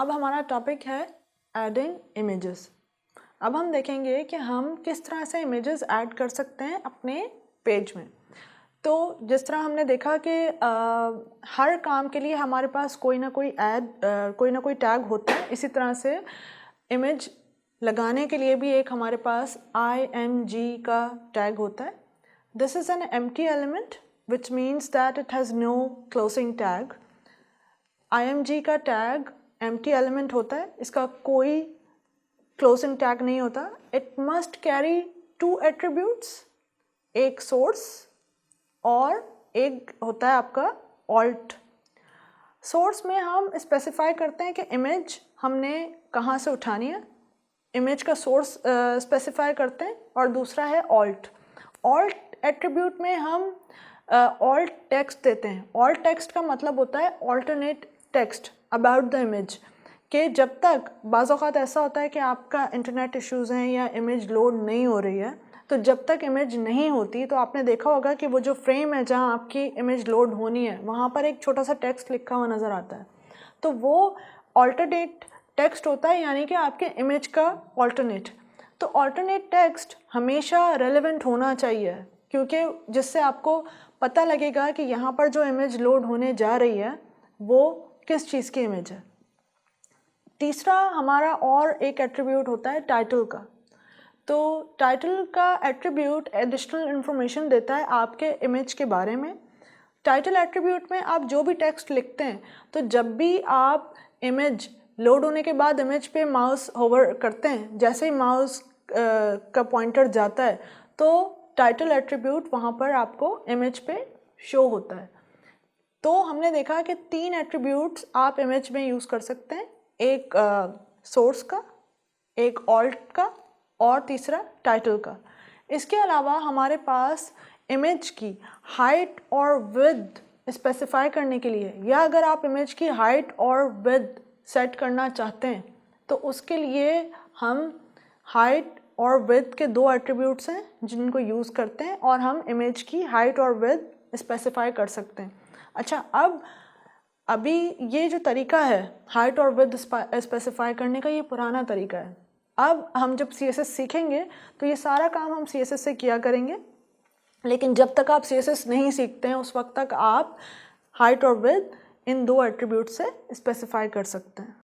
अब हमारा टॉपिक है एडिंग इमेजेस। अब हम देखेंगे कि हम किस तरह से इमेजेस ऐड कर सकते हैं अपने पेज में। तो जिस तरह हमने देखा कि हर काम के लिए हमारे पास कोई ना कोई टैग होता है, इसी तरह से इमेज लगाने के लिए भी एक हमारे पास img का टैग होता है। This is an empty element which means that it has no closing tag. img का टैग एम्प्टी एलिमेंट होता है, इसका कोई क्लोजिंग टैग नहीं होता। इट मस्ट कैरी 2 एट्रीब्यूट्स, एक सोर्स और एक होता है आपका ऑल्ट। सोर्स में हम स्पेसिफाई करते हैं कि इमेज हमने कहाँ से उठानी है, इमेज का सोर्स स्पेसिफाई करते हैं, और दूसरा है ऑल्ट। ऑल्ट एट्रीब्यूट में हम ऑल्ट टेक्स्ट देते हैं। ऑल्ट टेक्स्ट का मतलब होता है alternate text about the image, कि जब तक बाज़ औक़ात ऐसा होता है कि आपका इंटरनेट इश्यूज़ हैं या इमेज लोड नहीं हो रही है, तो जब तक इमेज नहीं होती तो आपने देखा होगा कि वो जो फ्रेम है जहाँ आपकी इमेज लोड होनी है वहाँ पर एक छोटा सा टेक्स्ट लिखा हुआ नज़र आता है। तो वो ऑल्टरनेट टेक्स्ट होता है, यानी कि आपके इमेज का ऑल्टरनेट। तो ऑल्टरनेट टेक्स्ट हमेशा रेलेवेंट होना चाहिए, क्योंकि जिससे आपको पता लगेगा कि यहाँ पर जो इमेज लोड होने जा रही है वो किस चीज़ की इमेज है। तीसरा हमारा और एक एट्रीब्यूट होता है टाइटल का। तो टाइटल का एट्रीब्यूट एडिशनल इन्फॉर्मेशन देता है आपके इमेज के बारे में। टाइटल एट्रीब्यूट में आप जो भी टेक्स्ट लिखते हैं, तो जब भी आप इमेज लोड होने के बाद इमेज पे माउस होवर करते हैं, जैसे ही माउस का पॉइंटर जाता है तो टाइटल एट्रीब्यूट वहाँ पर आपको इमेज पे शो होता है। तो हमने देखा कि 3 एट्रीब्यूट्स आप इमेज में यूज़ कर सकते हैं, एक सोर्स का, एक ऑल्ट का और तीसरा टाइटल का। इसके अलावा हमारे पास इमेज की हाइट और विड्थ स्पेसिफाई करने के लिए, या अगर आप इमेज की हाइट और विड्थ सेट करना चाहते हैं तो उसके लिए हम हाइट और विड्थ के 2 एट्रीब्यूट्स हैं जिनको यूज़ करते हैं, और हम इमेज की हाइट और विड्थ स्पेसिफाई कर सकते हैं। अच्छा, अभी ये जो तरीका है हाइट और विड्थ स्पेसिफाई करने का, ये पुराना तरीका है। अब हम जब CSS सीखेंगे तो ये सारा काम हम CSS से किया करेंगे, लेकिन जब तक आप CSS नहीं सीखते हैं उस वक्त तक आप हाइट और विड्थ इन 2 एट्रीब्यूट से स्पेसिफाई कर सकते हैं।